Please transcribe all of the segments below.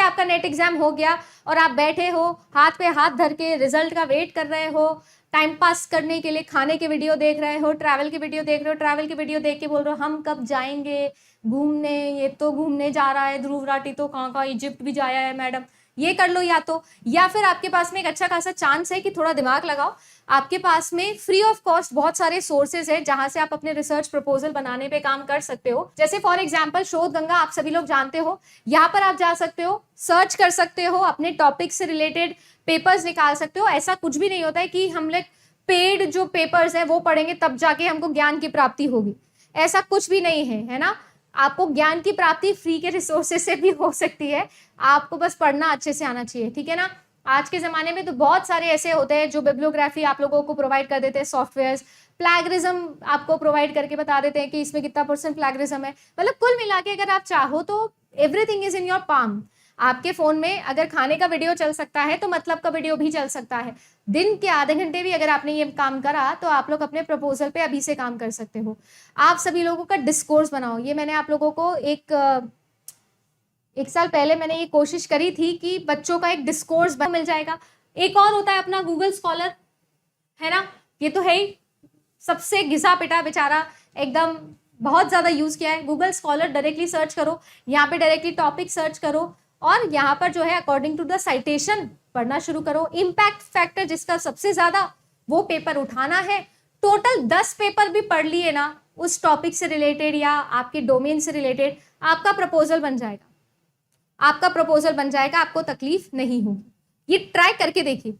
आपका net exam हो गया और आप बैठे हो हाथ पे हाथ धर के रिजल्ट का वेट कर रहे हो, टाइम पास करने के लिए खाने के वीडियो देख रहे हो, ट्रैवल के वीडियो देख रहे हो, ट्रैवल के वीडियो देख के बोल रहे हो हम कब जाएंगे घूमने, ये तो घूमने जा रहा है ध्रुव राठी तो कहाँ कहाँ इजिप्ट भी जाया है मैडम, ये कर लो या फिर आपके पास में एक अच्छा खासा चांस है कि थोड़ा दिमाग लगाओ, आपके पास में फ्री ऑफ कॉस्ट बहुत सारे सोर्सेज है जहां से आप अपने रिसर्च प्रपोजल बनाने पे काम कर सकते हो। जैसे फॉर एग्जांपल शोध गंगा आप सभी लोग जानते हो, यहाँ पर आप जा सकते हो, सर्च कर सकते हो, अपने टॉपिक से रिलेटेड पेपर्स निकाल सकते हो। ऐसा कुछ भी नहीं होता है कि हम लोग पेड जो पेपर्स है वो पढ़ेंगे तब जाके हमको ज्ञान की प्राप्ति होगी, ऐसा कुछ भी नहीं है, है ना। आपको ज्ञान की प्राप्ति फ्री के रिसोर्सेज से भी हो सकती है, आपको बस पढ़ना अच्छे से आना चाहिए, ठीक है ना। आज के जमाने में तो बहुत सारे ऐसे होते हैं जो बिब्लियोग्राफी आप लोगों को प्रोवाइड कर देते हैं, सॉफ्टवेयर प्लैगरिज्म आपको प्रोवाइड करके बता देते हैं कि इसमें कितना % प्लैगरिज्म है। मतलब कुल मिला के अगर आप चाहो तो everything is in your palm. आपके फोन में अगर खाने का वीडियो चल सकता है तो मतलब का वीडियो भी चल सकता है। दिन के आधे घंटे भी अगर आपने ये काम करा तो आप लोग अपने प्रपोजल पे अभी से काम कर सकते हो। आप सभी लोगों का डिस्कोर्स बनाओ, ये मैंने आप लोगों को एक साल पहले मैंने ये कोशिश करी थी कि बच्चों का एक डिस्कोर्स मिल जाएगा। एक और होता है अपना गूगल स्कॉलर, है ना, ये तो है ही सबसे घिसा पिटा बेचारा, एकदम बहुत ज्यादा यूज किया है। गूगल स्कॉलर डायरेक्टली सर्च करो, यहाँ पे डायरेक्टली टॉपिक सर्च करो और यहाँ पर जो है अकॉर्डिंग टू द साइटेशन पढ़ना शुरू करो। इम्पैक्ट फैक्टर जिसका सबसे ज्यादा वो पेपर उठाना है। टोटल 10 पेपर भी पढ़ लिए ना उस टॉपिक से रिलेटेड या आपके डोमेन से रिलेटेड, आपका प्रपोजल बन जाएगा, आपका प्रपोजल बन जाएगा, आपको तकलीफ नहीं होगी। ये ट्राई करके देखिए,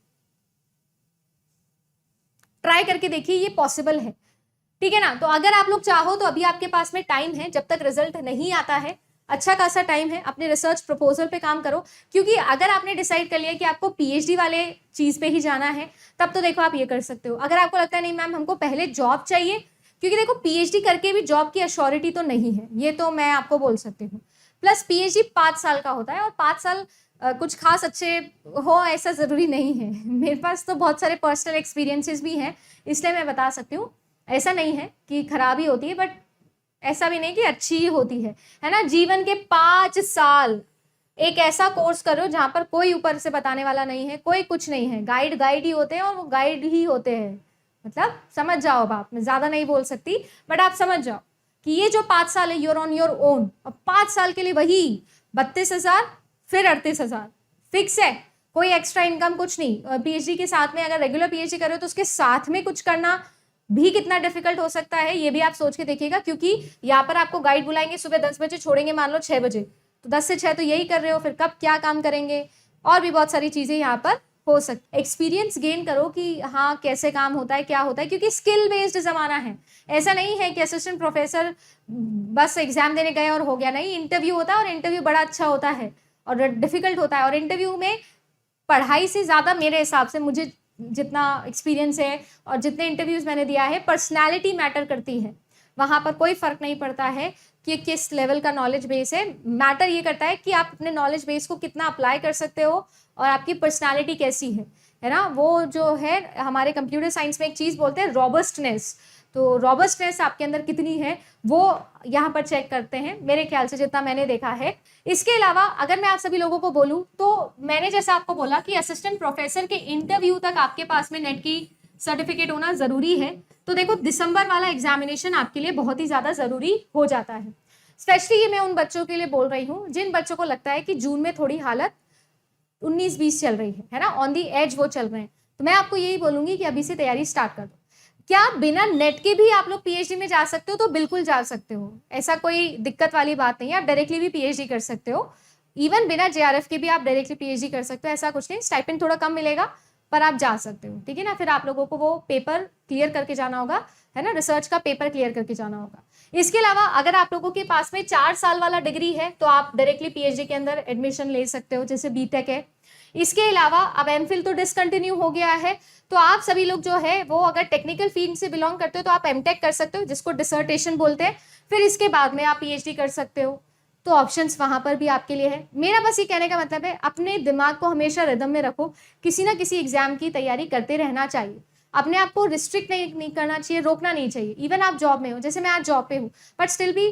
ट्राई करके देखिए, ये पॉसिबल है, ठीक है ना। तो अगर आप लोग चाहो तो अभी आपके पास में टाइम है, जब तक रिजल्ट नहीं आता है अच्छा खासा टाइम है, अपने रिसर्च प्रपोजल पे काम करो। क्योंकि अगर आपने डिसाइड कर लिया कि आपको पीएचडी वाले चीज पे ही जाना है तब तो देखो आप ये कर सकते हो। अगर आपको लगता है नहीं मैम हमको पहले जॉब चाहिए, क्योंकि देखो पीएचडी करके भी जॉब की अश्योरिटी तो नहीं है, ये तो मैं आपको बोल सकती हूँ। प्लस पीएचडी 5 साल का होता है और 5 साल कुछ खास अच्छे हो ऐसा ज़रूरी नहीं है। मेरे पास तो बहुत सारे पर्सनल एक्सपीरियंसेस भी हैं, इसलिए मैं बता सकती हूँ। ऐसा नहीं है कि खराबी होती है, बट ऐसा भी नहीं कि अच्छी ही होती है ना। जीवन के 5 साल एक ऐसा कोर्स करो जहाँ पर कोई ऊपर से बताने वाला नहीं है, कोई कुछ नहीं है, गाइड ही होते हैं और वो गाइड ही होते हैं। मतलब समझ जाओ बाप, मैं ज़्यादा नहीं बोल सकती बट आप समझ जाओ कि ये जो 5 साल है यूर ऑन योर ओन। और 5 साल के लिए वही 32,000 फिर 38,000 फिक्स है, कोई एक्स्ट्रा इनकम कुछ नहीं। पीएचडी के साथ में अगर रेगुलर पीएचडी कर रहे हो तो उसके साथ में कुछ करना भी कितना डिफिकल्ट हो सकता है ये भी आप सोच के देखिएगा। क्योंकि यहाँ पर आपको गाइड बुलाएंगे सुबह 10 बजे, छोड़ेंगे मान लो 6 बजे, तो 10 से 6 तो यही कर रहे हो, फिर कब क्या काम करेंगे। और भी बहुत सारी चीजें यहाँ पर हो सकती। एक्सपीरियंस गेन करो कि हाँ कैसे काम होता है, क्या होता है, क्योंकि स्किल बेस्ड जमाना है। ऐसा नहीं है कि असिस्टेंट प्रोफेसर बस एग्जाम देने गए और हो गया, नहीं, इंटरव्यू होता है और इंटरव्यू बड़ा अच्छा होता है और डिफिकल्ट होता है। और इंटरव्यू में पढ़ाई से ज़्यादा मेरे हिसाब से, मुझे जितना एक्सपीरियंस है और जितने इंटरव्यूज़ मैंने दिया है, पर्सनैलिटी मैटर करती है। वहाँ पर कोई फ़र्क नहीं पड़ता है कि किस लेवल का नॉलेज बेस है, मैटर ये करता है कि आप अपने नॉलेज बेस को कितना अप्लाई कर सकते हो और आपकी पर्सनैलिटी कैसी है ना। वो जो है हमारे कंप्यूटर साइंस में एक चीज़ बोलते हैं रॉबस्टनेस, तो रॉबस्टनेस आपके अंदर कितनी है वो यहाँ पर चेक करते हैं, मेरे ख्याल से जितना मैंने देखा है। इसके अलावा अगर मैं आप सभी लोगों को बोलूँ तो मैंने जैसा आपको बोला कि असिस्टेंट प्रोफेसर के इंटरव्यू तक आपके पास में नेट की सर्टिफिकेट होना ज़रूरी है। तो देखो दिसंबर वाला एग्जामिनेशन आपके लिए बहुत ही ज़्यादा ज़रूरी हो जाता है। स्पेशली ये मैं उन बच्चों के लिए बोल रही हूँ जिन बच्चों को लगता है कि जून में थोड़ी हालत 19-20 चल रही है ना, ऑन दी एज वो चल रहे हैं। तो मैं आपको यही बोलूँगी कि अभी से तैयारी स्टार्ट कर दो। क्या बिना नेट के भी आप लोग पीएचडी में जा सकते हो? तो बिल्कुल जा सकते हो, ऐसा कोई दिक्कत वाली बात नहीं है। आप डायरेक्टली भी पीएचडी कर सकते हो, इवन बिना जेआरएफ के भी आप डायरेक्टली पीएचडी कर सकते हो, ऐसा कुछ नहीं। स्टाइपेंड थोड़ा कम मिलेगा पर आप जा सकते हो, ठीक है ना। फिर आप लोगों को वो पेपर क्लियर करके जाना होगा, है ना, रिसर्च का पेपर क्लियर करके जाना होगा। इसके अलावा अगर आप लोगों के पास में 4 साल वाला डिग्री है तो आप डायरेक्टली पीएचडी के अंदर एडमिशन ले सकते हो, जैसे बीटेक है। इसके अलावा अब एमफिल तो डिसकंटिन्यू हो गया है, तो आप सभी लोग जो है वो अगर टेक्निकल फील्ड से बिलोंग करते हो तो आप एमटेक कर सकते हो, जिसको डिसर्टेशन बोलते हैं। फिर इसके बाद में आप पीएचडी कर सकते हो, तो ऑप्शंस वहां पर भी आपके लिए है। मेरा बस ये कहने का मतलब है अपने दिमाग को हमेशा रिदम में रखो, किसी ना किसी एग्जाम की तैयारी करते रहना चाहिए। अपने आप को रिस्ट्रिक्ट नहीं करना चाहिए, रोकना नहीं चाहिए। इवन आप जॉब में हो, जैसे मैं आज जॉब पे हूँ, बट स्टिल भी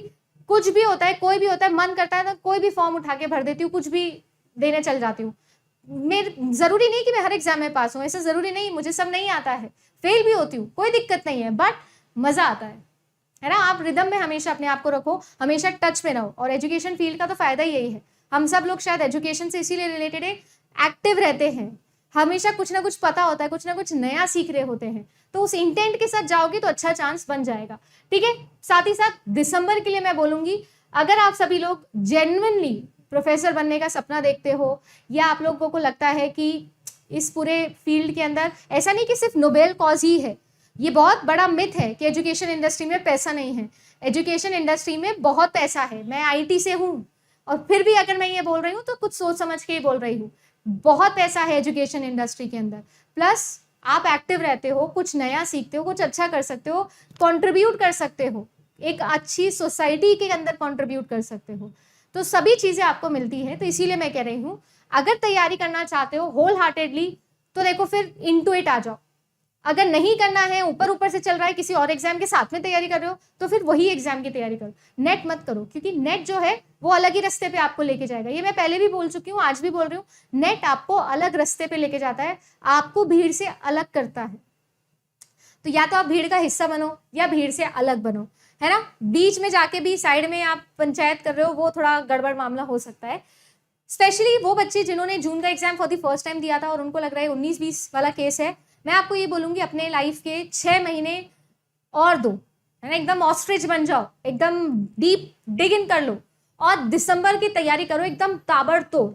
कुछ भी होता है, कोई भी होता है, मन करता है तो कोई भी फॉर्म उठा के भर देती हूँ, कुछ भी देने चल जाती हूँ। जरूरी नहीं कि मैं हर एग्जाम में पास हूँ, ऐसा जरूरी नहीं, मुझे सब नहीं आता है, फेल भी होती हूँ, कोई दिक्कत नहीं है, बट मजा आता है ना। आप रिदम में हमेशा अपने आप को रखो, हमेशा टच में रहो, और एजुकेशन फील्ड का तो फायदा ही यही है। हम सब लोग शायद एजुकेशन से इसीलिए रिलेटेड है, एक्टिव रहते हैं, हमेशा कुछ ना कुछ पता होता है, कुछ ना कुछ नया सीख रहे होते हैं, तो उस इंटेंट के साथ जाओगे तो अच्छा चांस बन जाएगा, ठीक है। साथ ही साथ दिसंबर के लिए मैं बोलूंगी, अगर आप सभी लोग जेन्युइनली प्रोफेसर बनने का सपना देखते हो, या आप लोगों को लगता है कि इस पूरे फील्ड के अंदर ऐसा नहीं कि सिर्फ नोबेल कॉज ही है, ये बहुत बड़ा मिथ है कि एजुकेशन इंडस्ट्री में पैसा नहीं है। एजुकेशन इंडस्ट्री में बहुत पैसा है, मैं आईटी से हूँ और फिर भी अगर मैं ये बोल रही हूँ तो कुछ सोच समझ के ही बोल रही हूँ। बहुत पैसा है एजुकेशन इंडस्ट्री के अंदर, प्लस आप एक्टिव रहते हो, कुछ नया सीखते हो, कुछ अच्छा कर सकते हो, कंट्रीब्यूट कर सकते हो, एक अच्छी सोसाइटी के अंदर कंट्रीब्यूट कर सकते हो, तो सभी चीजें आपको मिलती है। तो इसीलिए मैं कह रही हूँ, अगर तैयारी करना चाहते हो होल हार्टेडली, तो देखो फिर इनटू इट आ जाओ। अगर नहीं करना है, ऊपर ऊपर से चल रहा है, किसी और एग्जाम के साथ में तैयारी कर रहे हो, तो फिर वही एग्जाम की तैयारी करो, नेट मत करो, क्योंकि नेट जो है वो अलग ही रास्ते पे आपको लेके जाएगा। ये मैं पहले भी बोल चुकी हूँ, आज भी बोल रही हूँ, नेट आपको अलग रास्ते पे लेके जाता है, आपको भीड़ से अलग करता है। तो या तो आप भीड़ का हिस्सा बनो या भीड़ से अलग बनो, है ना। बीच में जाके भी साइड में आप पंचायत कर रहे हो, वो थोड़ा गड़बड़ मामला हो सकता है। स्पेशली वो बच्चे जिन्होंने जून का exam for the first time दिया था और उनको लग रहा है 19-20 वाला केस है, मैं आपको ये बोलूंगी, अपने लाइफ के 6 महीने और दो, है ना, एकदम ऑस्ट्रिच बन जाओ, एकदम डीप डिग इन कर लो और दिसंबर की तैयारी करो एकदम ताबड़तोड़,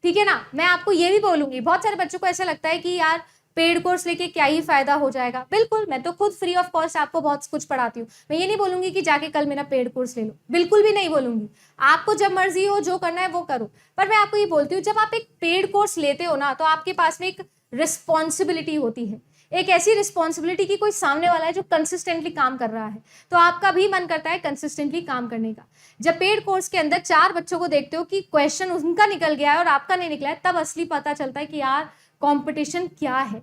ठीक है ना। मैं आपको ये भी बोलूंगी, बहुत सारे बच्चों को ऐसा लगता है कि यार पेड कोर्स लेके क्या ही फायदा हो जाएगा। बिल्कुल, मैं तो खुद फ्री ऑफ कॉस्ट आपको बहुत कुछ पढ़ाती हूँ, मैं ये नहीं बोलूंगी कि जाके कल मेरा पेड कोर्स ले लो, बिल्कुल भी नहीं बोलूंगी। आपको जब मर्जी हो, जो करना है वो करो, पर मैं आपको ये बोलती हूँ, जब आप एक पेड कोर्स लेते हो ना, तो आपके पास में एक रिस्पॉन्सिबिलिटी होती है, एक ऐसी रिस्पॉन्सिबिलिटी की कोई सामने वाला है जो कंसिस्टेंटली काम कर रहा है, तो आपका भी मन करता है कंसिस्टेंटली काम करने का। जब पेड कोर्स के अंदर 4 बच्चों को देखते हो कि क्वेश्चन उनका निकल गया है और आपका नहीं निकला है, तब असली पता चलता है कि यार कंपटीशन क्या है।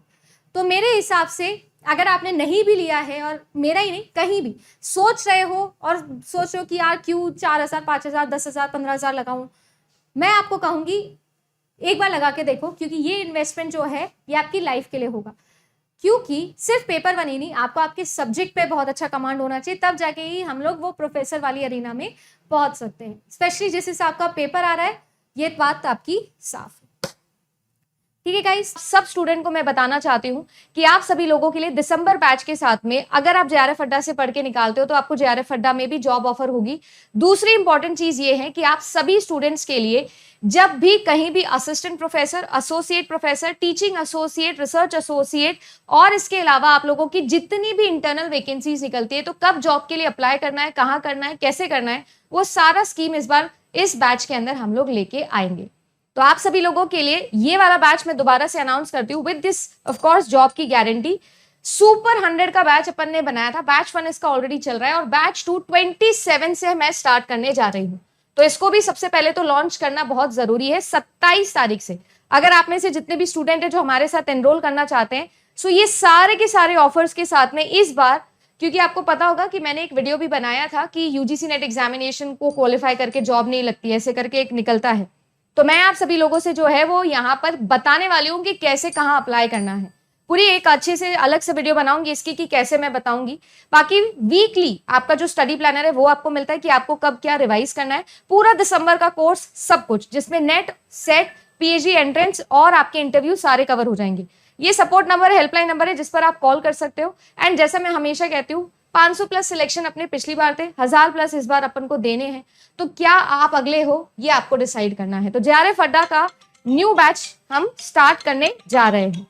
तो मेरे हिसाब से अगर आपने नहीं भी लिया है, और मेरा ही नहीं, कहीं भी सोच रहे हो और सोच रहे हो कि यार क्यों 4,000, 5,000, 10,000, 15,000 लगाऊं, मैं आपको कहूंगी एक बार लगा के देखो, क्योंकि ये इन्वेस्टमेंट जो है ये आपकी लाइफ के लिए होगा। क्योंकि सिर्फ पेपर वन ही नहीं, आपको आपके सब्जेक्ट पे बहुत अच्छा कमांड होना चाहिए, तब जाके ही हम लोग वो प्रोफेसर वाली अरीना में पहुंच सकते हैं। स्पेशली जिस हिसाब का पेपर आ रहा है, ये बात आपकी साफ है, ठीक है गाइस। सब स्टूडेंट को मैं बताना चाहती हूँ कि आप सभी लोगों के लिए दिसंबर बैच के साथ में, अगर आप जेआरएफ अड्डा से पढ़ के निकालते हो तो आपको जेआरएफ अड्डा में भी जॉब ऑफर होगी। दूसरी इंपॉर्टेंट चीज ये है कि आप सभी स्टूडेंट्स के लिए जब भी कहीं भी assistant professor, associate professor, teaching associate, research associate, और इसके अलावा आप लोगों की जितनी भी इंटरनल वैकेंसीज निकलती है, तो कब जॉब के लिए अप्लाई करना है, कहाँ करना है, कैसे करना है, वो सारा स्कीम इस बार इस बैच के अंदर हम लोग लेके आएंगे। तो आप सभी लोगों के लिए ये वाला बैच मैं दोबारा से अनाउंस करती हूँ, with this of course job की गारंटी। सुपर 100 का बैच अपन ने बनाया था, बैच 1 इसका ऑलरेडी चल रहा है और बैच 2 27 से मैं स्टार्ट करने जा रही हूँ। तो इसको भी सबसे पहले तो लॉन्च करना बहुत जरूरी है 27 तारीख से। अगर आप में से जितने भी स्टूडेंट है जो हमारे साथ एनरोल करना चाहते हैं, सो ये सारे के सारे ऑफर्स के साथ में इस बार, क्योंकि आपको पता होगा कि मैंने एक वीडियो भी बनाया था कि यूजीसी नेट एग्जामिनेशन को क्वालिफाई करके जॉब नहीं लगती, ऐसे करके एक निकलता है। तो मैं आप सभी लोगों से जो है वो यहाँ पर बताने वाली हूँ कि कैसे कहाँ अप्लाई करना है। पूरी एक अच्छे से अलग से वीडियो बनाऊंगी इसकी कि कैसे मैं बताऊंगी। बाकी वीकली आपका जो स्टडी प्लानर है वो आपको मिलता है कि आपको कब क्या रिवाइज करना है। पूरा दिसंबर का कोर्स सब कुछ, जिसमें नेट, सेट, पीएचडी एंट्रेंस और आपके इंटरव्यू सारे कवर हो जाएंगे। ये सपोर्ट नंबर, हेल्पलाइन नंबर है जिस पर आप कॉल कर सकते हो। एंड जैसा मैं हमेशा कहती हूँ, 500 प्लस सिलेक्शन अपने पिछली बार थे, 1000 प्लस इस बार अपन को देने हैं। तो क्या आप अगले हो, ये आपको डिसाइड करना है। तो जेआरएफ अड्डा का न्यू बैच हम स्टार्ट करने जा रहे हैं।